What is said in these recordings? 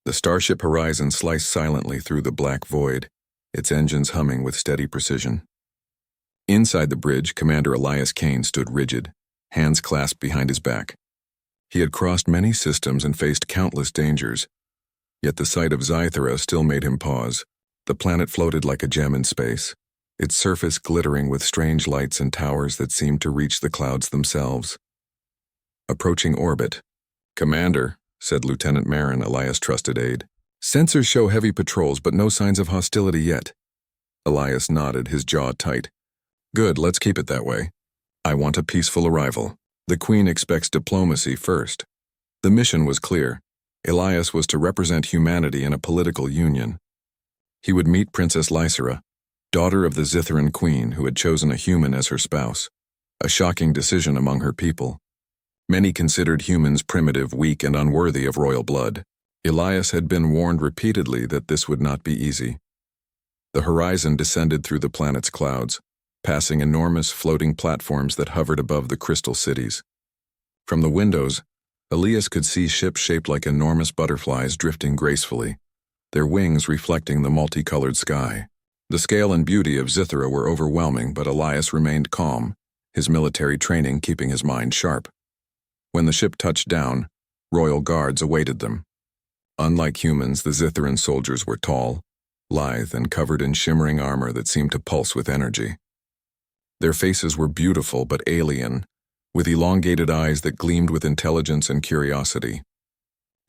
The starship horizon sliced silently through the black void, its engines humming with steady precision. Inside the bridge, Commander Elias Kane stood rigid, hands clasped behind his back. He had crossed many systems and faced countless dangers, yet the sight of Zythera still made him pause. The planet floated like a gem in space, its surface glittering with strange lights and towers that seemed to reach the clouds themselves. Approaching orbit. "Commander," said Lieutenant Marin, Elias' trusted aide. "Sensors show heavy patrols, but no signs of hostility yet." Elias nodded, his jaw tight. "Good, let's keep it that way. I want a peaceful arrival. The Queen expects diplomacy first." The mission was clear. Elias was to represent humanity in a political union. He would meet Princess Lysera, daughter of the Zithran Queen who had chosen a human as her spouse, a shocking decision among her people. Many considered humans primitive, weak, and unworthy of royal blood. Elias had been warned repeatedly that this would not be easy. The horizon descended through the planet's clouds, passing enormous floating platforms that hovered above the crystal cities. From the windows, Elias could see ships shaped like enormous butterflies drifting gracefully, their wings reflecting the multicolored sky. The scale and beauty of Zythera were overwhelming, but Elias remained calm, his military training keeping his mind sharp. When the ship touched down, royal guards awaited them. Unlike humans, the Zithran soldiers were tall, lithe, and covered in shimmering armor that seemed to pulse with energy. Their faces were beautiful but alien, with elongated eyes that gleamed with intelligence and curiosity.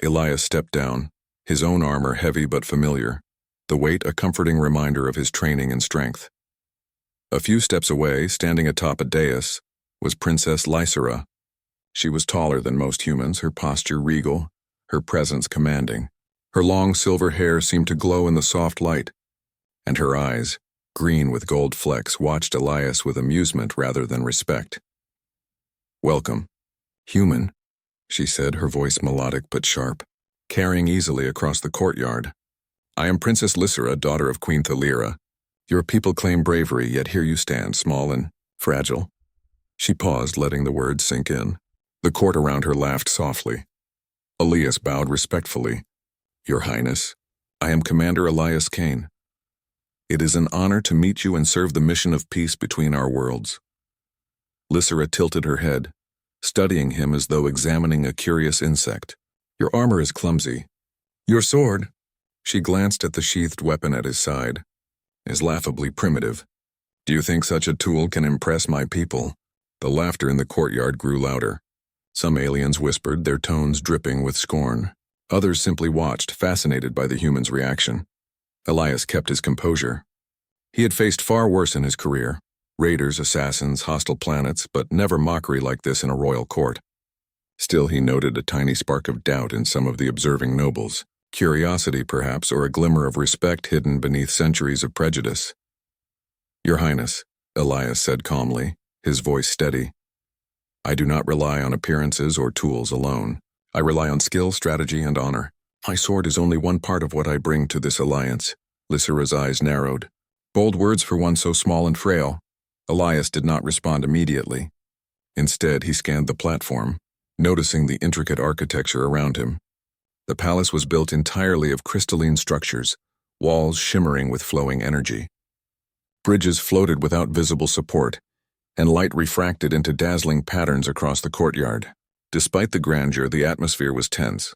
Elias stepped down, his own armor heavy but familiar, the weight a comforting reminder of his training and strength. A few steps away, standing atop a dais, was Princess Lysera. She was taller than most humans, her posture regal, her presence commanding. Her long silver hair seemed to glow in the soft light, and her eyes, green with gold flecks, watched Elias with amusement rather than respect. "Welcome, human," she said, her voice melodic but sharp, carrying easily across the courtyard. "I am Princess Lysera, daughter of Queen Thalira. Your people claim bravery, yet here you stand, small and fragile." She paused, letting the words sink in. The court around her laughed softly. Elias bowed respectfully. "Your Highness, I am Commander Elias Kane. It is an honor to meet you and serve the mission of peace between our worlds." Lysera tilted her head, studying him as though examining a curious insect. "Your armor is clumsy. Your sword," she glanced at the sheathed weapon at his side, "is laughably primitive. Do you think such a tool can impress my people?" The laughter in the courtyard grew louder. Some aliens whispered, their tones dripping with scorn. Others simply watched, fascinated by the human's reaction. Elias kept his composure. He had faced far worse in his career: raiders, assassins, hostile planets, but never mockery like this in a royal court. Still, he noted a tiny spark of doubt in some of the observing nobles. Curiosity, perhaps, or a glimmer of respect hidden beneath centuries of prejudice. "Your Highness," Elias said calmly, his voice steady. "I do not rely on appearances or tools alone. I rely on skill, strategy, and honor. My sword is only one part of what I bring to this alliance." Lysera's eyes narrowed. Bold words for one so small and frail. Elias did not respond immediately. Instead, he scanned the platform, noticing the intricate architecture around him. The palace was built entirely of crystalline structures, walls shimmering with flowing energy. Bridges floated without visible support, and light refracted into dazzling patterns across the courtyard. Despite the grandeur, the atmosphere was tense.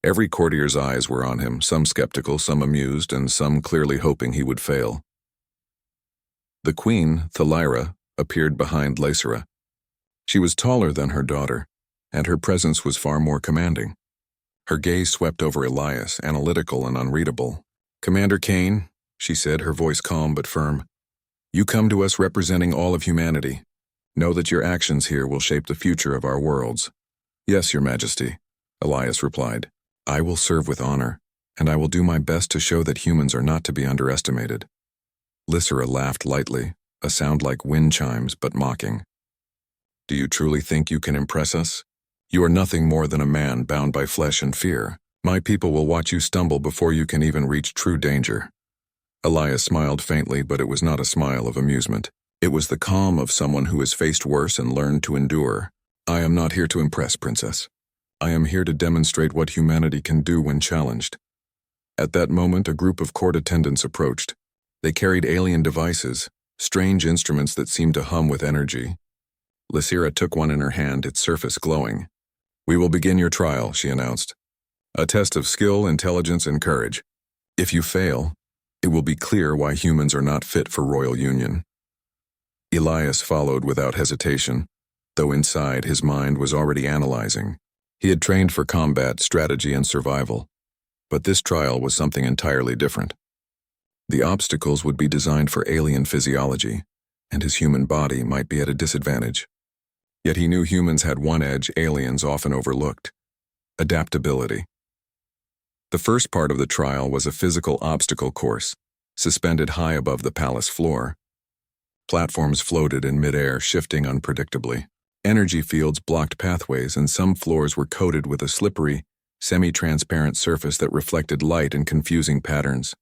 Every courtier's eyes were on him, some skeptical, some amused, and some clearly hoping he would fail. The Queen, Thalira, appeared behind Lysera. She was taller than her daughter, and her presence was far more commanding. Her gaze swept over Elias, analytical and unreadable. "Commander Kane," she said, her voice calm but firm, "you come to us representing all of humanity. Know that your actions here will shape the future of our worlds." "Yes, Your Majesty," Elias replied. "I will serve with honor, and I will do my best to show that humans are not to be underestimated." Lysera laughed lightly, a sound like wind chimes but mocking. "Do you truly think you can impress us? You are nothing more than a man bound by flesh and fear. My people will watch you stumble before you can even reach true danger." Elias smiled faintly, but it was not a smile of amusement. It was the calm of someone who has faced worse and learned to endure. "I am not here to impress, Princess. I am here to demonstrate what humanity can do when challenged. At that moment, a group of court attendants approached. They carried alien devices, strange instruments that seemed to hum with energy. Lysira took one in her hand, its surface glowing. "We will begin your trial," she announced. "A test of skill, intelligence, and courage. If you fail, it will be clear why humans are not fit for royal union." Elias followed without hesitation, though inside his mind was already analyzing. He had trained for combat, strategy, and survival. But this trial was something entirely different. The obstacles would be designed for alien physiology, and his human body might be at a disadvantage. Yet he knew humans had one edge aliens often overlooked: adaptability. The first part of the trial was a physical obstacle course, suspended high above the palace floor. Platforms floated in midair, shifting unpredictably. Energy fields blocked pathways, and some floors were coated with a slippery, semi-transparent surface that reflected light in confusing patterns.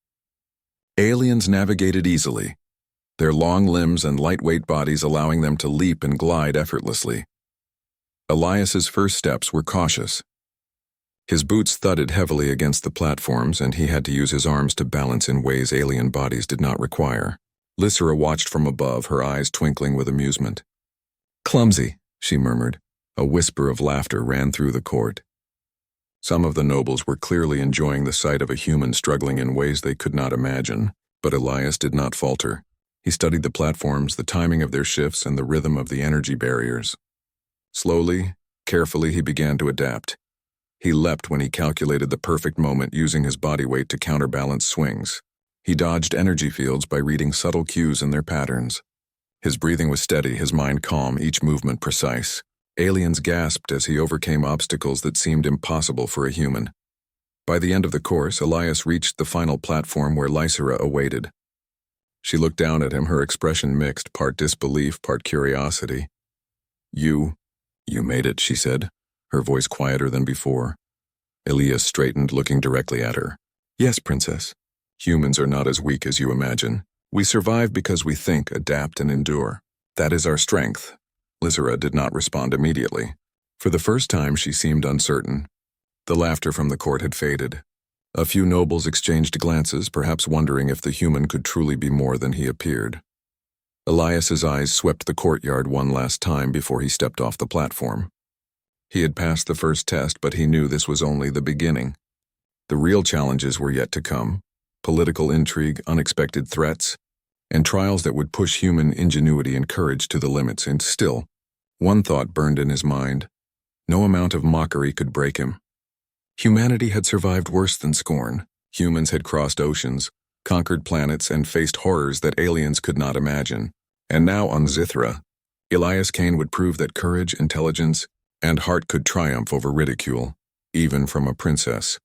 Aliens navigated easily, their long limbs and lightweight bodies allowing them to leap and glide effortlessly. Elias's first steps were cautious. His boots thudded heavily against the platforms, and he had to use his arms to balance in ways alien bodies did not require. Lysira watched from above, her eyes twinkling with amusement. "Clumsy," she murmured. A whisper of laughter ran through the court. Some of the nobles were clearly enjoying the sight of a human struggling in ways they could not imagine, but Elias did not falter. He studied the platforms, the timing of their shifts, and the rhythm of the energy barriers. Slowly, carefully, he began to adapt. He leapt when he calculated the perfect moment, using his body weight to counterbalance swings. He dodged energy fields by reading subtle cues in their patterns. His breathing was steady, his mind calm, each movement precise. Aliens gasped as he overcame obstacles that seemed impossible for a human. By the end of the course, Elias reached the final platform where Lysira awaited. She looked down at him, her expression mixed, part disbelief, part curiosity. You made it," she said, her voice quieter than before. Elias straightened, looking directly at her. "Yes, Princess. Humans are not as weak as you imagine. We survive because we think, adapt, and endure. That is our strength." Lysira did not respond immediately. For the first time, she seemed uncertain. The laughter from the court had faded. A few nobles exchanged glances, perhaps wondering if the human could truly be more than he appeared. Elias's eyes swept the courtyard one last time before he stepped off the platform. He had passed the first test, but he knew this was only the beginning. The real challenges were yet to come: political intrigue, unexpected threats, and trials that would push human ingenuity and courage to the limits. And still, one thought burned in his mind: no amount of mockery could break him. Humanity had survived worse than scorn. Humans had crossed oceans, conquered planets, and faced horrors that aliens could not imagine. And now on Zithra, Elias Kane would prove that courage, intelligence, and heart could triumph over ridicule, even from a princess.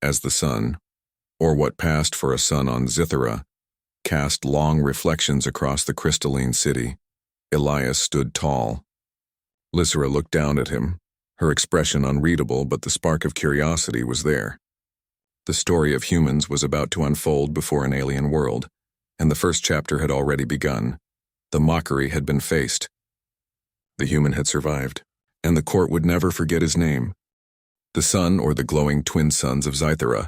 As the sun, or what passed for a sun on Zithra, cast long reflections across the crystalline city, Elias stood tall. Lysira looked down at him, her expression unreadable, but the spark of curiosity was there. The story of humans was about to unfold before an alien world, and the first chapter had already begun. The mockery had been faced. The human had survived, and the court would never forget his name. The sun, or the glowing twin suns of Zythera,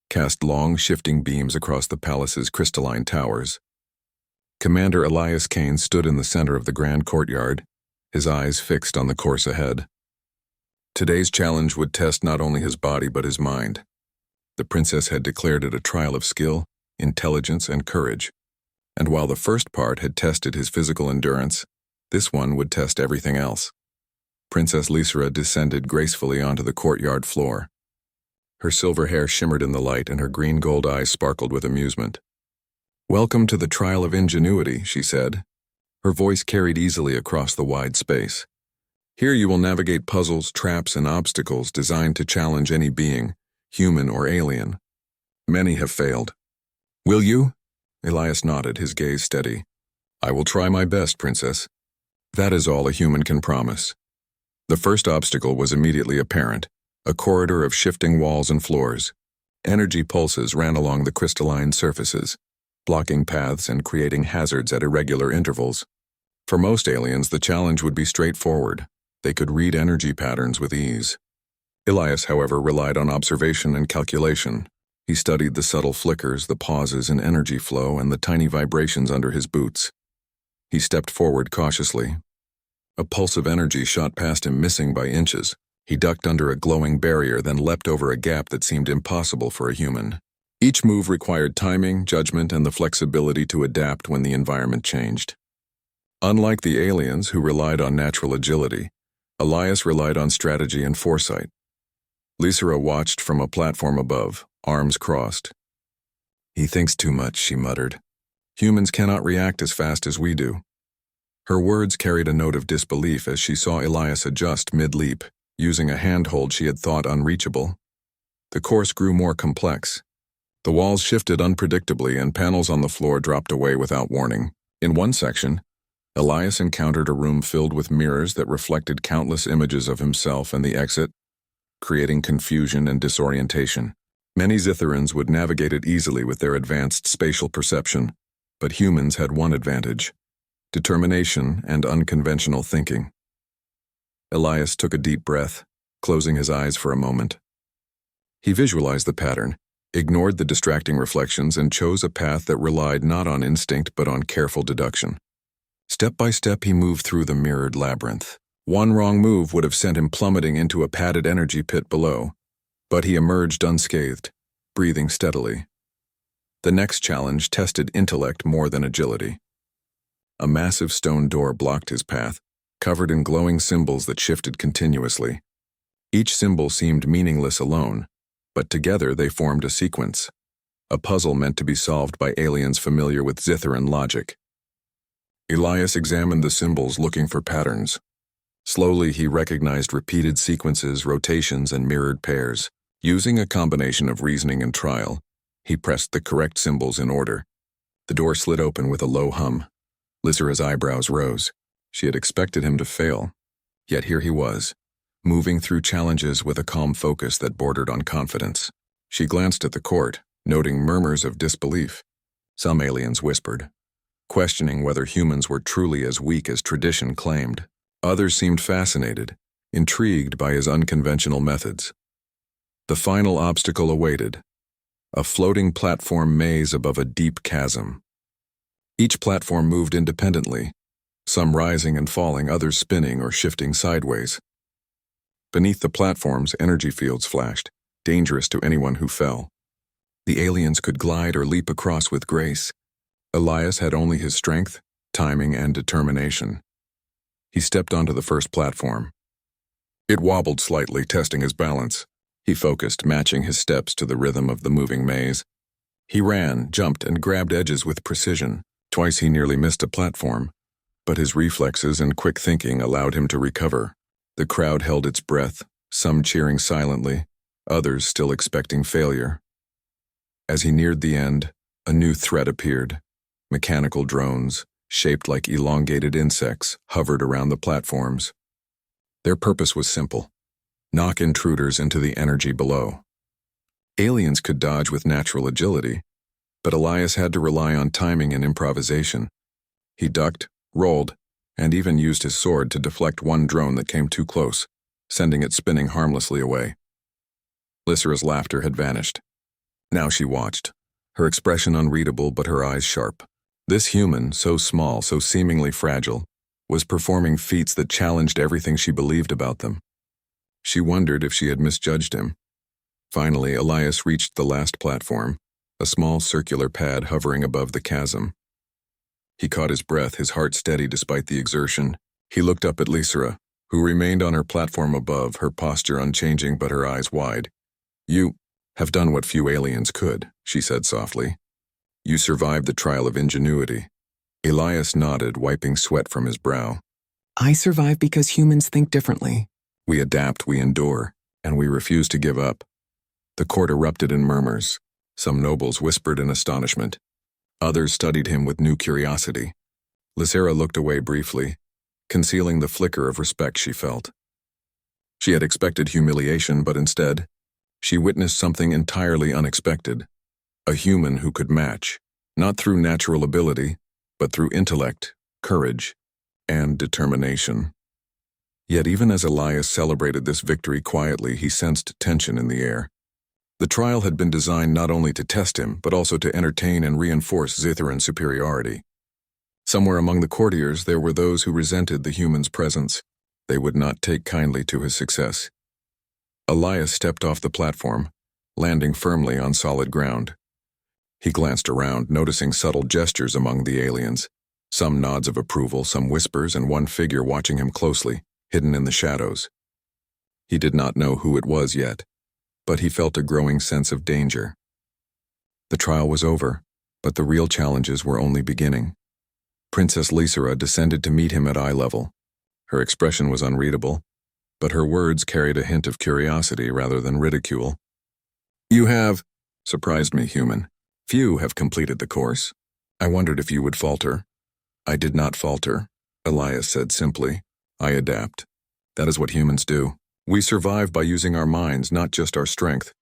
cast long, shifting beams across the palace's crystalline towers. Commander Elias Kane stood in the center of the grand courtyard, his eyes fixed on the course ahead. Today's challenge would test not only his body but his mind. The princess had declared it a trial of skill, intelligence, and courage. And while the first part had tested his physical endurance, this one would test everything else. Princess Lysira descended gracefully onto the courtyard floor. Her silver hair shimmered in the light, and her green-gold eyes sparkled with amusement. "Welcome to the trial of ingenuity," she said. Her voice carried easily across the wide space. "Here you will navigate puzzles, traps, and obstacles designed to challenge any being, human or alien. Many have failed. Will you?" Elias nodded, his gaze steady. "I will try my best, Princess. That is all a human can promise." The first obstacle was immediately apparent: a corridor of shifting walls and floors. Energy pulses ran along the crystalline surfaces, blocking paths and creating hazards at irregular intervals. For most aliens, the challenge would be straightforward. They could read energy patterns with ease. Elias, however, relied on observation and calculation. He studied the subtle flickers, the pauses in energy flow, and the tiny vibrations under his boots. He stepped forward cautiously. A pulse of energy shot past him, missing by inches. He ducked under a glowing barrier, then leapt over a gap that seemed impossible for a human. Each move required timing, judgment, and the flexibility to adapt when the environment changed. Unlike the aliens, who relied on natural agility, Elias relied on strategy and foresight. Lysera watched from a platform above, arms crossed. "He thinks too much," she muttered. "Humans cannot react as fast as we do." Her words carried a note of disbelief as she saw Elias adjust mid-leap, using a handhold she had thought unreachable. The course grew more complex. The walls shifted unpredictably and panels on the floor dropped away without warning. In one section, Elias encountered a room filled with mirrors that reflected countless images of himself and the exit, creating confusion and disorientation. Many Zitherans would navigate it easily with their advanced spatial perception, but humans had one advantage: determination and unconventional thinking. Elias took a deep breath, closing his eyes for a moment. He visualized the pattern, ignored the distracting reflections, and chose a path that relied not on instinct but on careful deduction. Step by step he moved through the mirrored labyrinth. One wrong move would have sent him plummeting into a padded energy pit below, but he emerged unscathed, breathing steadily. The next challenge tested intellect more than agility. A massive stone door blocked his path, covered in glowing symbols that shifted continuously. Each symbol seemed meaningless alone, but together they formed a sequence, a puzzle meant to be solved by aliens familiar with Zitharan logic. Elias examined the symbols, looking for patterns. Slowly he recognized repeated sequences, rotations, and mirrored pairs. Using a combination of reasoning and trial, he pressed the correct symbols in order. The door slid open with a low hum. Lysera's eyebrows rose. She had expected him to fail. Yet here he was, moving through challenges with a calm focus that bordered on confidence. She glanced at the court, noting murmurs of disbelief. Some aliens whispered, questioning whether humans were truly as weak as tradition claimed. Others seemed fascinated, intrigued by his unconventional methods. The final obstacle awaited: a floating platform maze above a deep chasm. Each platform moved independently, some rising and falling, others spinning or shifting sideways. Beneath the platforms, energy fields flashed, dangerous to anyone who fell. The aliens could glide or leap across with grace. Elias had only his strength, timing, and determination. He stepped onto the first platform. It wobbled slightly, testing his balance. He focused, matching his steps to the rhythm of the moving maze. He ran, jumped, and grabbed edges with precision. Twice he nearly missed a platform, but his reflexes and quick thinking allowed him to recover. The crowd held its breath, some cheering silently, others still expecting failure. As he neared the end, a new threat appeared. Mechanical drones, shaped like elongated insects, hovered around the platforms. Their purpose was simple: knock intruders into the energy below. Aliens could dodge with natural agility, but Elias had to rely on timing and improvisation. He ducked, rolled, and even used his sword to deflect one drone that came too close, sending it spinning harmlessly away. Lysera's laughter had vanished. Now she watched, her expression unreadable but her eyes sharp. This human, so small, so seemingly fragile, was performing feats that challenged everything she believed about them. She wondered if she had misjudged him. Finally, Elias reached the last platform, a small circular pad hovering above the chasm. He caught his breath, his heart steady despite the exertion. He looked up at Lysera, who remained on her platform above, her posture unchanging but her eyes wide. "You have done what few aliens could," she said softly. "You survived the trial of ingenuity." Elias nodded, wiping sweat from his brow. "I survive because humans think differently." "We adapt, we endure, and we refuse to give up." The court erupted in murmurs. Some nobles whispered in astonishment. Others studied him with new curiosity. Lysera looked away briefly, concealing the flicker of respect she felt. She had expected humiliation, but instead, she witnessed something entirely unexpected. A human who could match, not through natural ability, but through intellect, courage, and determination. Yet even as Elias celebrated this victory quietly, he sensed tension in the air. The trial had been designed not only to test him, but also to entertain and reinforce Zitharan's superiority. Somewhere among the courtiers there were those who resented the human's presence. They would not take kindly to his success. Elias stepped off the platform, landing firmly on solid ground. He glanced around, noticing subtle gestures among the aliens, some nods of approval, some whispers, and one figure watching him closely, hidden in the shadows. He did not know who it was yet, but he felt a growing sense of danger. The trial was over, but the real challenges were only beginning. Princess Lysera descended to meet him at eye level. Her expression was unreadable, but her words carried a hint of curiosity rather than ridicule. "You have," surprised me, human. "Few have completed the course. I wondered if you would falter." "I did not falter," Elias said simply. "I adapt. That is what humans do. We survive by using our minds, not just our strength."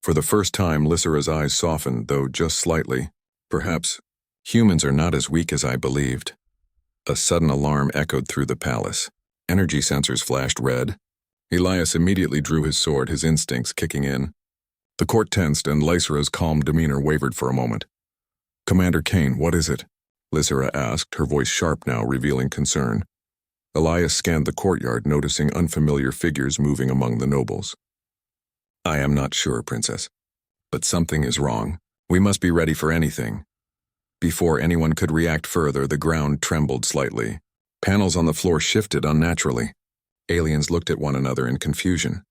For the first time, Lysera's eyes softened, though just slightly. "Perhaps humans are not as weak as I believed." A sudden alarm echoed through the palace. Energy sensors flashed red. Elias immediately drew his sword, his instincts kicking in. The court tensed, and Lysera's calm demeanor wavered for a moment. "Commander Kane, what is it?" Lysera asked, her voice sharp now, revealing concern. Elias scanned the courtyard, noticing unfamiliar figures moving among the nobles. "I am not sure, Princess. But something is wrong. We must be ready for anything." Before anyone could react further, the ground trembled slightly. Panels on the floor shifted unnaturally. Aliens looked at one another in confusion.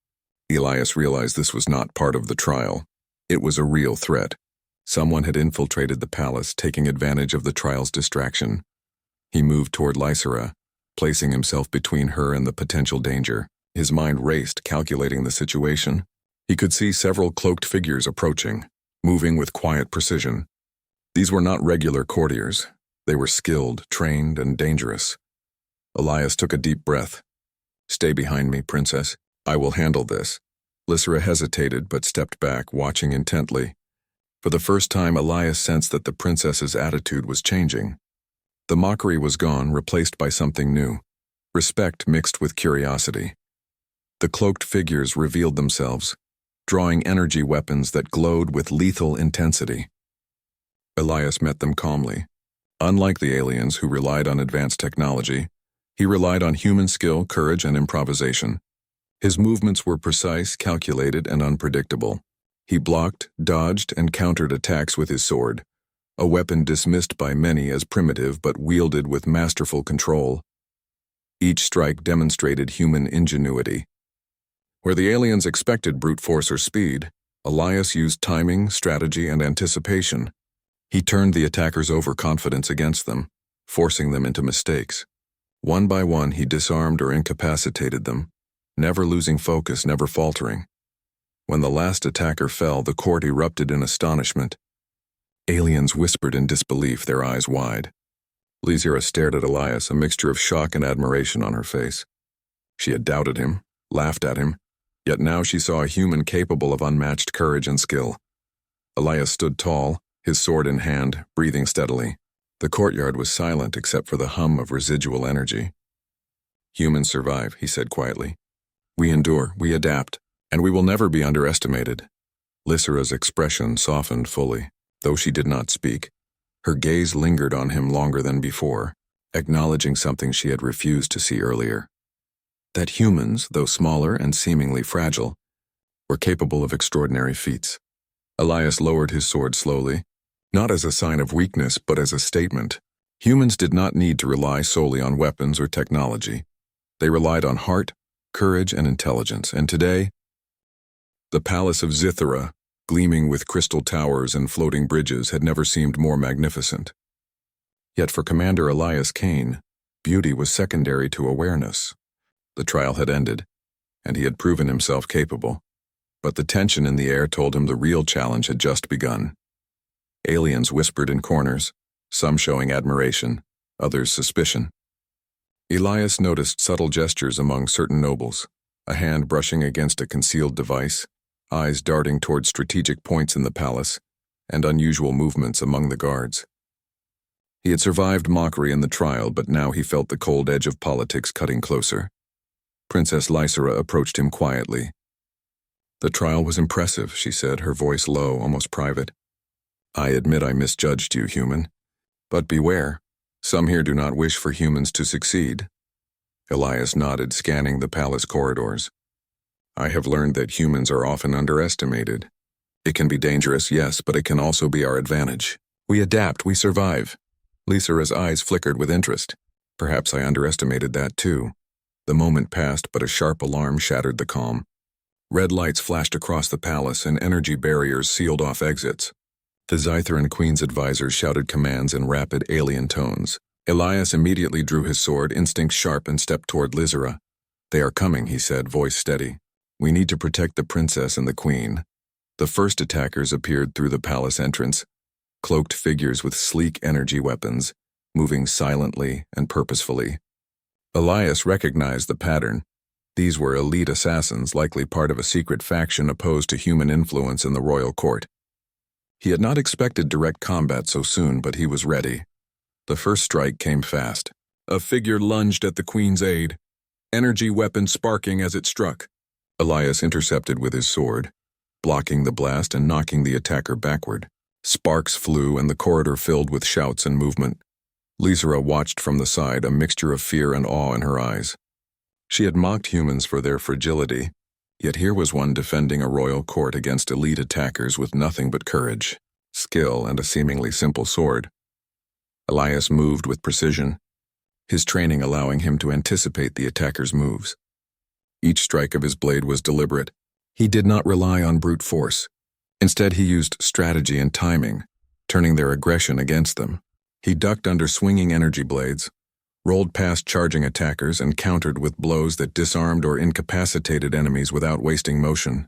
Elias realized this was not part of the trial. It was a real threat. Someone had infiltrated the palace, taking advantage of the trial's distraction. He moved toward Lysera, placing himself between her and the potential danger. His mind raced, calculating the situation. He could see several cloaked figures approaching, moving with quiet precision. These were not regular courtiers. They were skilled, trained, and dangerous. Elias took a deep breath. "Stay behind me, Princess. I will handle this." Lysera hesitated but stepped back, watching intently. For the first time, Elias sensed that the princess's attitude was changing. The mockery was gone, replaced by something new. Respect mixed with curiosity. The cloaked figures revealed themselves, drawing energy weapons that glowed with lethal intensity. Elias met them calmly. Unlike the aliens who relied on advanced technology, he relied on human skill, courage, and improvisation. His movements were precise, calculated, and unpredictable. He blocked, dodged, and countered attacks with his sword, a weapon dismissed by many as primitive but wielded with masterful control. Each strike demonstrated human ingenuity. Where the aliens expected brute force or speed, Elias used timing, strategy, and anticipation. He turned the attackers' overconfidence against them, forcing them into mistakes. One by one, he disarmed or incapacitated them, never losing focus, never faltering. When the last attacker fell, the court erupted in astonishment. Aliens whispered in disbelief, their eyes wide. Lysera stared at Elias, a mixture of shock and admiration on her face. She had doubted him, laughed at him, yet now she saw a human capable of unmatched courage and skill. Elias stood tall, his sword in hand, breathing steadily. The courtyard was silent except for the hum of residual energy. "Humans survive," he said quietly. "We endure, we adapt, and we will never be underestimated." Lysera's expression softened fully, though she did not speak. Her gaze lingered on him longer than before, acknowledging something she had refused to see earlier. That humans, though smaller and seemingly fragile, were capable of extraordinary feats. Elias lowered his sword slowly, not as a sign of weakness but as a statement. Humans did not need to rely solely on weapons or technology. They relied on heart, courage, and intelligence, and today, the palace of Zithara, gleaming with crystal towers and floating bridges, had never seemed more magnificent. Yet for Commander Elias Kane, beauty was secondary to awareness. The trial had ended, and he had proven himself capable, but the tension in the air told him the real challenge had just begun. Aliens whispered in corners, some showing admiration, others suspicion. Elias noticed subtle gestures among certain nobles, a hand brushing against a concealed device, eyes darting toward strategic points in the palace, and unusual movements among the guards. He had survived mockery in the trial, but now he felt the cold edge of politics cutting closer. Princess Lysera approached him quietly. The trial was impressive, she said, her voice low, almost private. I admit I misjudged you, human. But beware, some here do not wish for humans to succeed. Elias nodded, scanning the palace corridors. I have learned that humans are often underestimated. It can be dangerous, yes, but it can also be our advantage. We adapt, we survive. Lysera's eyes flickered with interest. Perhaps I underestimated that too. The moment passed, but a sharp alarm shattered the calm. Red lights flashed across the palace and energy barriers sealed off exits. The Zytheran Queen's advisors shouted commands in rapid alien tones. Elias immediately drew his sword, instinct sharp, and stepped toward Lysera. They are coming, he said, voice steady. We need to protect the princess and the queen. The first attackers appeared through the palace entrance, cloaked figures with sleek energy weapons, moving silently and purposefully. Elias recognized the pattern. These were elite assassins, likely part of a secret faction opposed to human influence in the royal court. He had not expected direct combat so soon, but he was ready. The first strike came fast. A figure lunged at the queen's aid, energy weapon sparking as it struck. Elias intercepted with his sword, blocking the blast and knocking the attacker backward. Sparks flew and the corridor filled with shouts and movement. Lysera watched from the side, a mixture of fear and awe in her eyes. She had mocked humans for their fragility, yet here was one defending a royal court against elite attackers with nothing but courage, skill, and a seemingly simple sword. Elias moved with precision, his training allowing him to anticipate the attacker's moves. Each strike of his blade was deliberate. He did not rely on brute force. Instead, he used strategy and timing, turning their aggression against them. He ducked under swinging energy blades, rolled past charging attackers, and countered with blows that disarmed or incapacitated enemies without wasting motion.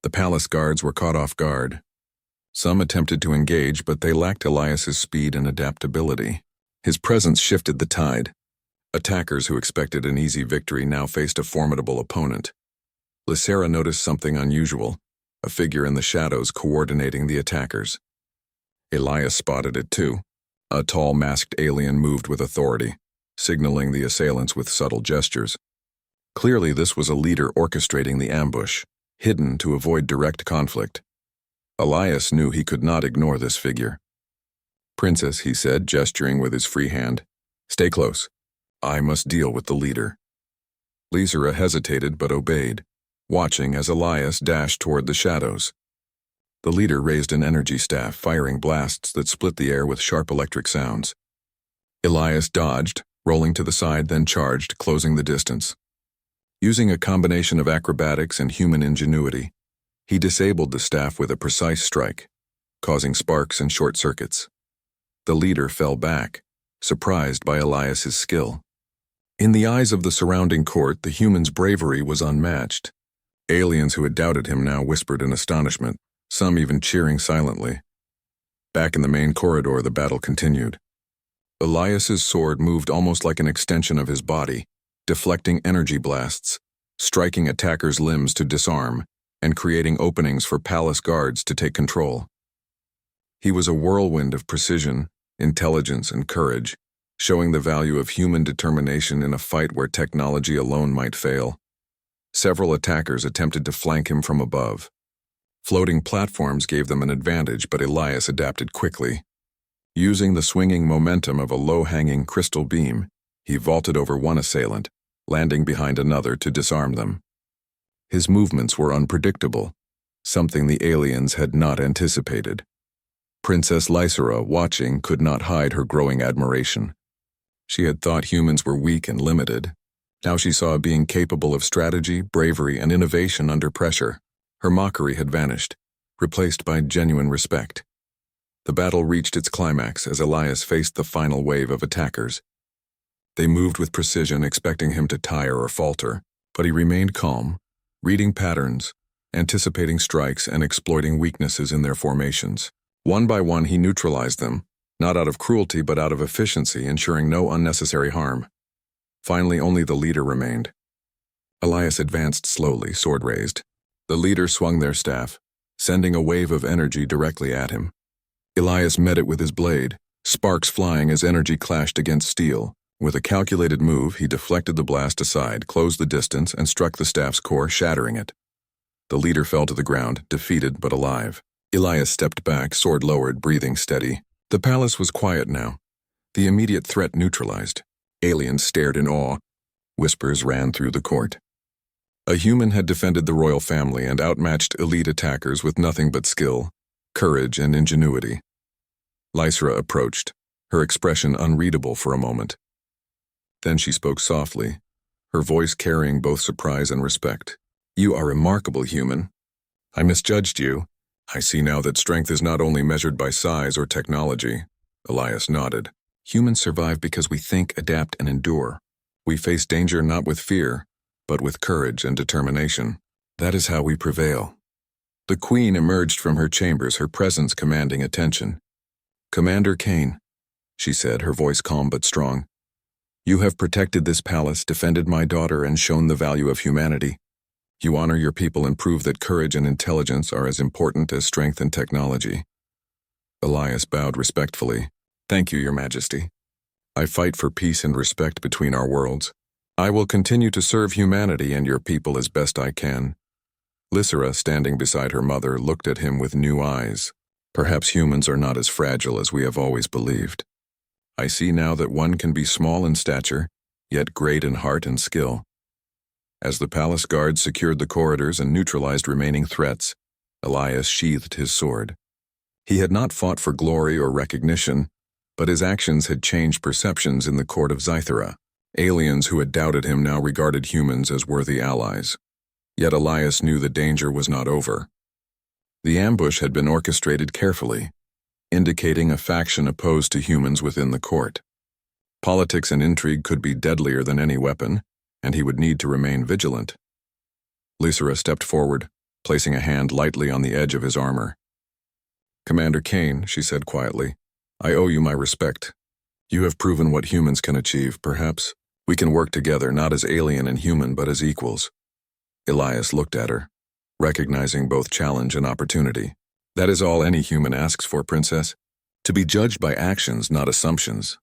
The palace guards were caught off guard. Some attempted to engage, but they lacked Elias's speed and adaptability. His presence shifted the tide. Attackers who expected an easy victory now faced a formidable opponent. Lysera noticed something unusual, a figure in the shadows coordinating the attackers. Elias spotted it too. A tall, masked alien moved with authority, signaling the assailants with subtle gestures. Clearly, this was a leader orchestrating the ambush, hidden to avoid direct conflict. Elias knew he could not ignore this figure. Princess, he said, gesturing with his free hand. Stay close. I must deal with the leader. Lysera hesitated but obeyed, watching as Elias dashed toward the shadows. The leader raised an energy staff, firing blasts that split the air with sharp electric sounds. Elias dodged, rolling to the side, then charged, closing the distance. Using a combination of acrobatics and human ingenuity, he disabled the staff with a precise strike, causing sparks and short circuits. The leader fell back, surprised by Elias's skill. In the eyes of the surrounding court, the human's bravery was unmatched. Aliens who had doubted him now whispered in astonishment, some even cheering silently. Back in the main corridor, the battle continued. Elias's sword moved almost like an extension of his body, deflecting energy blasts, striking attackers' limbs to disarm, and creating openings for palace guards to take control. He was a whirlwind of precision, intelligence, and courage, showing the value of human determination in a fight where technology alone might fail. Several attackers attempted to flank him from above. Floating platforms gave them an advantage, but Elias adapted quickly. Using the swinging momentum of a low-hanging crystal beam, he vaulted over one assailant, landing behind another to disarm them. His movements were unpredictable, something the aliens had not anticipated. Princess Lysera, watching, could not hide her growing admiration. She had thought humans were weak and limited. Now she saw a being capable of strategy, bravery, and innovation under pressure. Her mockery had vanished, replaced by genuine respect. The battle reached its climax as Elias faced the final wave of attackers. They moved with precision, expecting him to tire or falter, but he remained calm, reading patterns, anticipating strikes, and exploiting weaknesses in their formations. One by one, he neutralized them, not out of cruelty but out of efficiency, ensuring no unnecessary harm. Finally, only the leader remained. Elias advanced slowly, sword raised. The leader swung their staff, sending a wave of energy directly at him. Elias met it with his blade, sparks flying as energy clashed against steel. With a calculated move, he deflected the blast aside, closed the distance, and struck the staff's core, shattering it. The leader fell to the ground, defeated but alive. Elias stepped back, sword lowered, breathing steady. The palace was quiet now, the immediate threat neutralized. Aliens stared in awe. Whispers ran through the court. A human had defended the royal family and outmatched elite attackers with nothing but skill, courage, and ingenuity. Lysra approached, her expression unreadable for a moment. Then she spoke softly, her voice carrying both surprise and respect. "You are remarkable, human. I misjudged you. I see now that strength is not only measured by size or technology." Elias nodded. "Humans survive because we think, adapt, and endure. We face danger not with fear, but with courage and determination. That is how we prevail." The queen emerged from her chambers, her presence commanding attention. "Commander Kane," she said, her voice calm but strong. "You have protected this palace, defended my daughter, and shown the value of humanity. You honor your people and prove that courage and intelligence are as important as strength and technology." Elias bowed respectfully. "Thank you, Your Majesty. I fight for peace and respect between our worlds. I will continue to serve humanity and your people as best I can." Lysra, standing beside her mother, looked at him with new eyes. "Perhaps humans are not as fragile as we have always believed. I see now that one can be small in stature, yet great in heart and skill." As the palace guards secured the corridors and neutralized remaining threats, Elias sheathed his sword. He had not fought for glory or recognition, but his actions had changed perceptions in the court of Zythera. Aliens who had doubted him now regarded humans as worthy allies. Yet Elias knew the danger was not over. The ambush had been orchestrated carefully, indicating a faction opposed to humans within the court. Politics and intrigue could be deadlier than any weapon, and he would need to remain vigilant. Lysra stepped forward, placing a hand lightly on the edge of his armor. "Commander Kane," she said quietly, "I owe you my respect. You have proven what humans can achieve. Perhaps we can work together, not as alien and human, but as equals." Elias looked at her, recognizing both challenge and opportunity. "That is all any human asks for, Princess. To be judged by actions, not assumptions."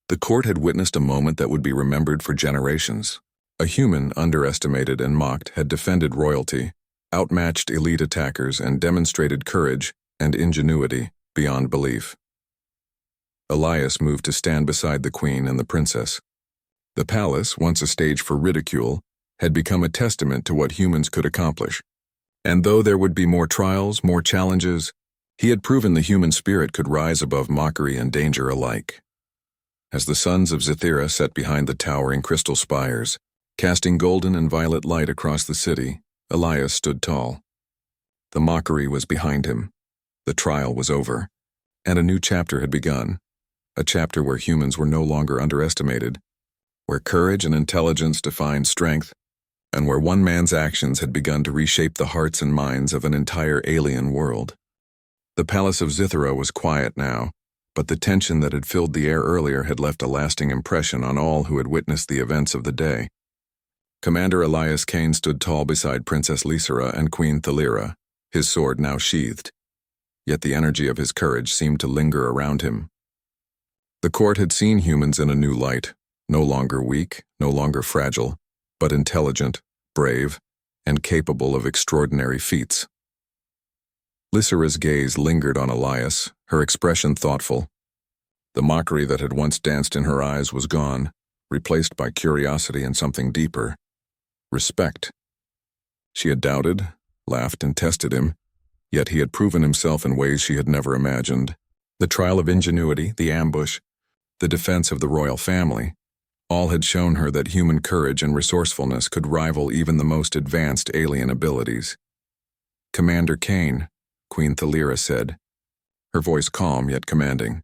The court had witnessed a moment that would be remembered for generations. A human, underestimated and mocked, had defended royalty, outmatched elite attackers, and demonstrated courage and ingenuity beyond belief. Elias moved to stand beside the queen and the princess. The palace, once a stage for ridicule, had become a testament to what humans could accomplish. And though there would be more trials, more challenges, he had proven the human spirit could rise above mockery and danger alike. As the suns of Zythera set behind the towering crystal spires, casting golden and violet light across the city, Elias stood tall. The mockery was behind him. The trial was over, and a new chapter had begun. A chapter where humans were no longer underestimated, where courage and intelligence defined strength, and where one man's actions had begun to reshape the hearts and minds of an entire alien world. The palace of Zythera was quiet now, but the tension that had filled the air earlier had left a lasting impression on all who had witnessed the events of the day. Commander Elias Kane stood tall beside Princess Lysra and Queen Thalira, his sword now sheathed. Yet the energy of his courage seemed to linger around him. The court had seen humans in a new light, no longer weak, no longer fragile, but intelligent, brave, and capable of extraordinary feats. Lysra's gaze lingered on Elias, her expression thoughtful. The mockery that had once danced in her eyes was gone, replaced by curiosity and something deeper. Respect. She had doubted, laughed, and tested him, yet he had proven himself in ways she had never imagined. The trial of ingenuity, the ambush, the defense of the royal family, all had shown her that human courage and resourcefulness could rival even the most advanced alien abilities. "Commander Kane," Queen Thalira said, her voice calm yet commanding.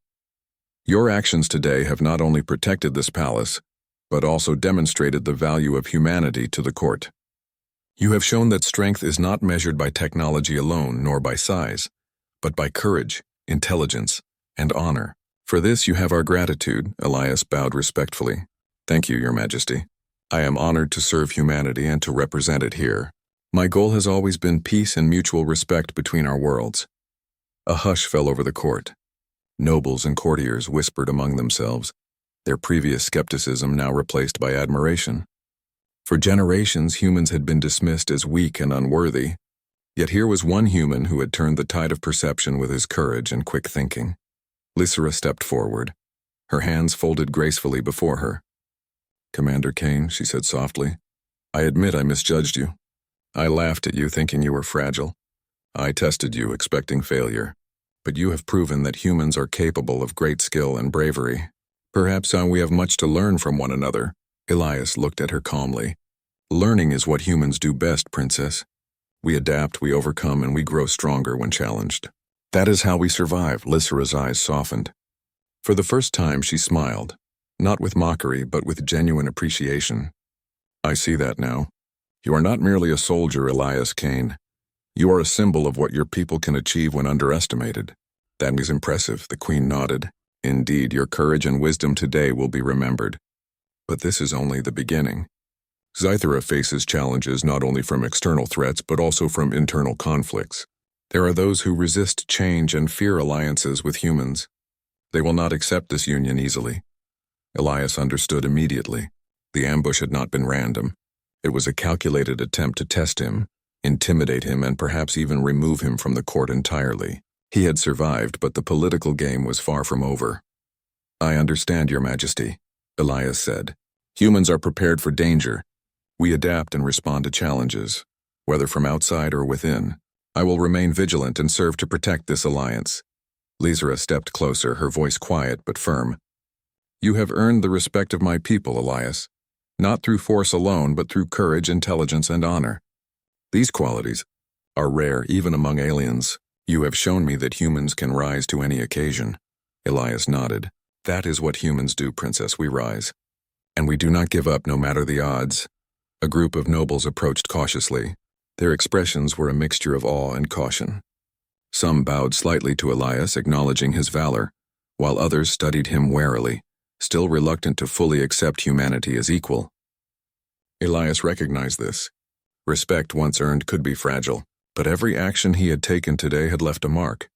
"Your actions today have not only protected this palace, but also demonstrated the value of humanity to the court. You have shown that strength is not measured by technology alone nor by size, but by courage, intelligence, and honor. For this you have our gratitude." Elias bowed respectfully. "Thank you, Your Majesty. I am honored to serve humanity and to represent it here. My goal has always been peace and mutual respect between our worlds." A hush fell over the court. Nobles and courtiers whispered among themselves, their previous skepticism now replaced by admiration. For generations, humans had been dismissed as weak and unworthy, Yet here was one human who had turned the tide of perception with his courage and quick thinking. Lysera stepped forward, her hands folded gracefully before her. "Commander Kane," she said softly, "I admit I misjudged you. I laughed at you thinking you were fragile. I tested you expecting failure. But you have proven that humans are capable of great skill and bravery. Perhaps we have much to learn from one another." Elias looked at her calmly. "Learning is what humans do best, Princess. We adapt, we overcome, and we grow stronger when challenged. That is how we survive." Lysera's eyes softened. For the first time she smiled, not with mockery but with genuine appreciation. "I see that now. You are not merely a soldier, Elias Kane. You are a symbol of what your people can achieve when underestimated." "That is impressive," the Queen nodded. "Indeed, your courage and wisdom today will be remembered. But this is only the beginning. Scythera faces challenges not only from external threats but also from internal conflicts. There are those who resist change and fear alliances with humans. They will not accept this union easily." Elias understood immediately. The ambush had not been random. It was a calculated attempt to test him, intimidate him, and perhaps even remove him from the court entirely. He had survived, but the political game was far from over. "I understand, Your Majesty," Elias said. "Humans are prepared for danger. We adapt and respond to challenges, whether from outside or within. I will remain vigilant and serve to protect this alliance." Lysera stepped closer, her voice quiet but firm. "You have earned the respect of my people, Elias, not through force alone but through courage, intelligence, and honor. These qualities are rare even among aliens. You have shown me that humans can rise to any occasion." Elias nodded. "That is what humans do, Princess. We rise. And we do not give up no matter the odds." A group of nobles approached cautiously. Their expressions were a mixture of awe and caution. Some bowed slightly to Elias, acknowledging his valor, while others studied him warily, still reluctant to fully accept humanity as equal. Elias recognized this. Respect once earned could be fragile, but every action he had taken today had left a mark,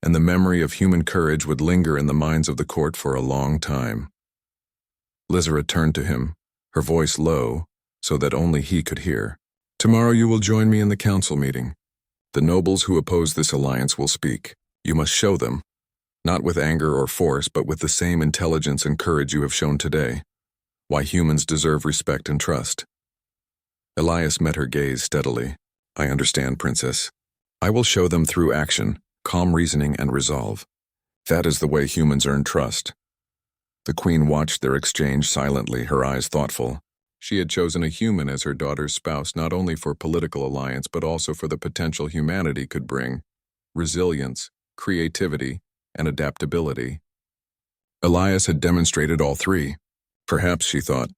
and the memory of human courage would linger in the minds of the court for a long time. Lysera turned to him, her voice low, so that only he could hear. "Tomorrow you will join me in the council meeting. The nobles who oppose this alliance will speak. You must show them, not with anger or force, but with the same intelligence and courage you have shown today, why humans deserve respect and trust." Elias met her gaze steadily. "I understand, Princess. I will show them through action, calm reasoning, and resolve. That is the way humans earn trust." The Queen watched their exchange silently, her eyes thoughtful. She had chosen a human as her daughter's spouse not only for political alliance but also for the potential humanity could bring: resilience, creativity, and adaptability. Elias had demonstrated all three. Perhaps, she thought,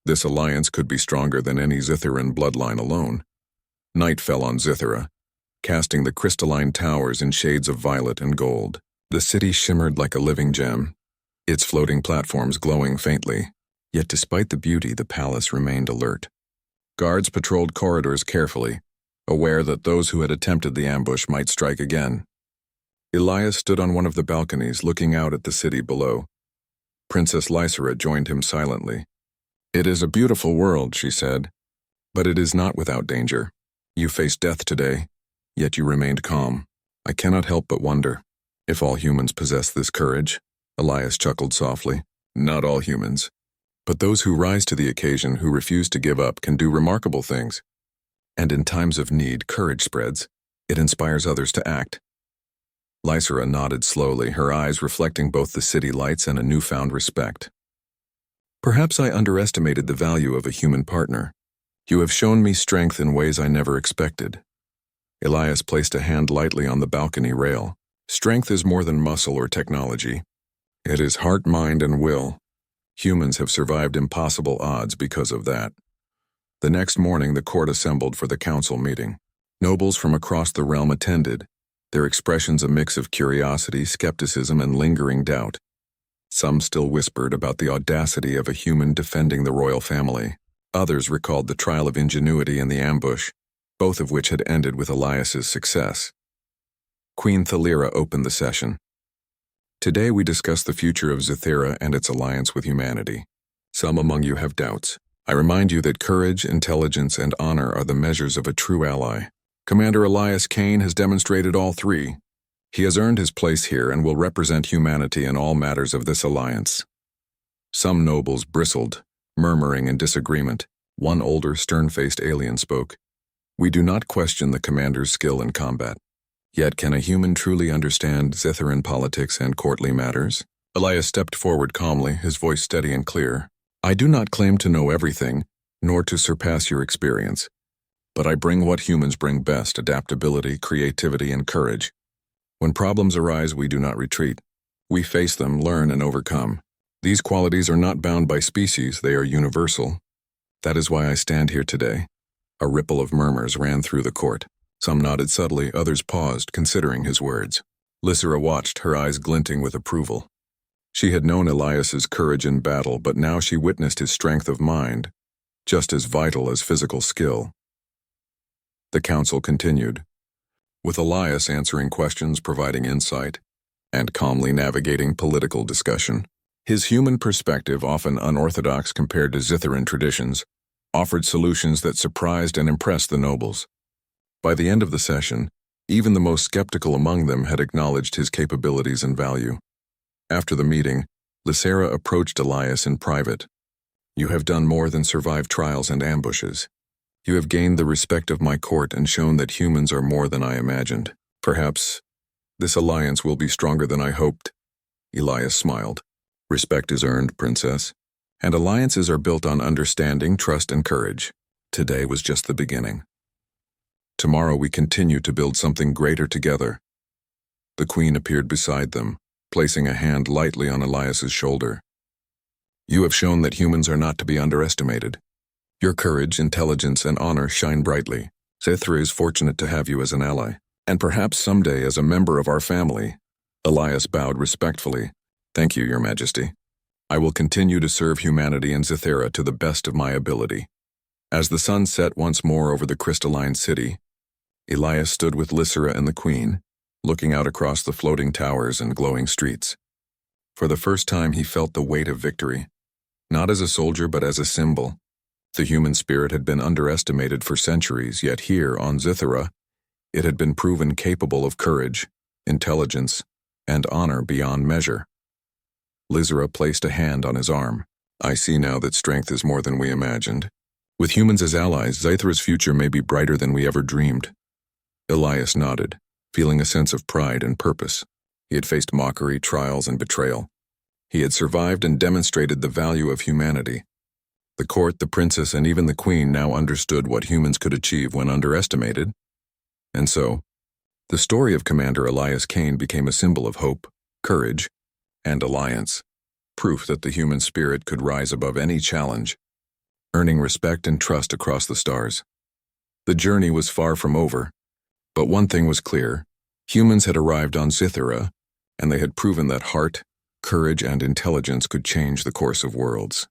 this alliance could be stronger than any Zitharan bloodline alone. Night fell on Zithara, casting the crystalline towers in shades of violet and gold. The city shimmered like a living gem, its floating platforms glowing faintly. Yet despite the beauty, the palace remained alert. Guards patrolled corridors carefully, aware that those who had attempted the ambush might strike again. Elias stood on one of the balconies, looking out at the city below. Princess Lysera joined him silently. "It is a beautiful world," she said, "but it is not without danger. You faced death today, yet you remained calm. I cannot help but wonder if all humans possess this courage." Elias chuckled softly. "Not all humans. But those who rise to the occasion, who refuse to give up, can do remarkable things. And in times of need, courage spreads. It inspires others to act." Lysera nodded slowly, her eyes reflecting both the city lights and a newfound respect. "Perhaps I underestimated the value of a human partner. You have shown me strength in ways I never expected." Elias placed a hand lightly on the balcony rail. "Strength is more than muscle or technology. It is heart, mind, and will. Humans have survived impossible odds because of that." The next morning, the court assembled for the council meeting. Nobles from across the realm attended, their expressions a mix of curiosity, skepticism, and lingering doubt. Some still whispered about the audacity of a human defending the royal family. Others recalled the trial of ingenuity and the ambush, both of which had ended with Elias's success. Queen Thalira opened the session. "Today we discuss the future of Zithera and its alliance with humanity. Some among you have doubts. I remind you that courage, intelligence, and honor are the measures of a true ally. Commander Elias Kane has demonstrated all three. He has earned his place here and will represent humanity in all matters of this alliance. Some nobles bristled, murmuring in disagreement. One older, stern-faced alien spoke. We do not question the commander's skill in combat. Yet can a human truly understand Zitharan politics and courtly matters? Elias stepped forward calmly, his voice steady and clear. I do not claim to know everything, nor to surpass your experience. But I bring what humans bring best: adaptability, creativity, and courage. When problems arise, we do not retreat. We face them, learn, and overcome. These qualities are not bound by species, they are universal. That is why I stand here today. A ripple of murmurs ran through the court. Some nodded subtly, others paused, considering his words. Lysera watched, her eyes glinting with approval. She had known Elias's courage in battle, but now she witnessed his strength of mind, just as vital as physical skill. The council continued, with Elias answering questions, providing insight, and calmly navigating political discussion. His human perspective, often unorthodox compared to Zitharan traditions, offered solutions that surprised and impressed the nobles. By the end of the session, even the most skeptical among them had acknowledged his capabilities and value. After the meeting, Lysera approached Elias in private. You have done more than survive trials and ambushes. You have gained the respect of my court and shown that humans are more than I imagined. Perhaps this alliance will be stronger than I hoped. Elias smiled. Respect is earned, princess, and alliances are built on understanding, trust, and courage. Today was just the beginning. Tomorrow we continue to build something greater together. The queen appeared beside them, placing a hand lightly on Elias's shoulder. You have shown that humans are not to be underestimated. Your courage, intelligence, and honor shine brightly. Zithra is fortunate to have you as an ally, and perhaps someday as a member of our family. Elias bowed respectfully. Thank you, Your Majesty. I will continue to serve humanity and Zithera to the best of my ability. As the sun set once more over the crystalline city, Elias stood with Lysera and the Queen, looking out across the floating towers and glowing streets. For the first time he felt the weight of victory, not as a soldier but as a symbol. The human spirit had been underestimated for centuries, yet here, on Zithera, it had been proven capable of courage, intelligence, and honor beyond measure. Lysera placed a hand on his arm. I see now that strength is more than we imagined. With humans as allies, Zythra's future may be brighter than we ever dreamed. Elias nodded, feeling a sense of pride and purpose. He had faced mockery, trials, and betrayal. He had survived and demonstrated the value of humanity. The court, the princess, and even the queen now understood what humans could achieve when underestimated. And so, the story of Commander Elias Kane became a symbol of hope, courage, and alliance, proof that the human spirit could rise above any challenge, earning respect and trust across the stars. The journey was far from over, but one thing was clear: humans had arrived on Zithera, and they had proven that heart, courage, and intelligence could change the course of worlds.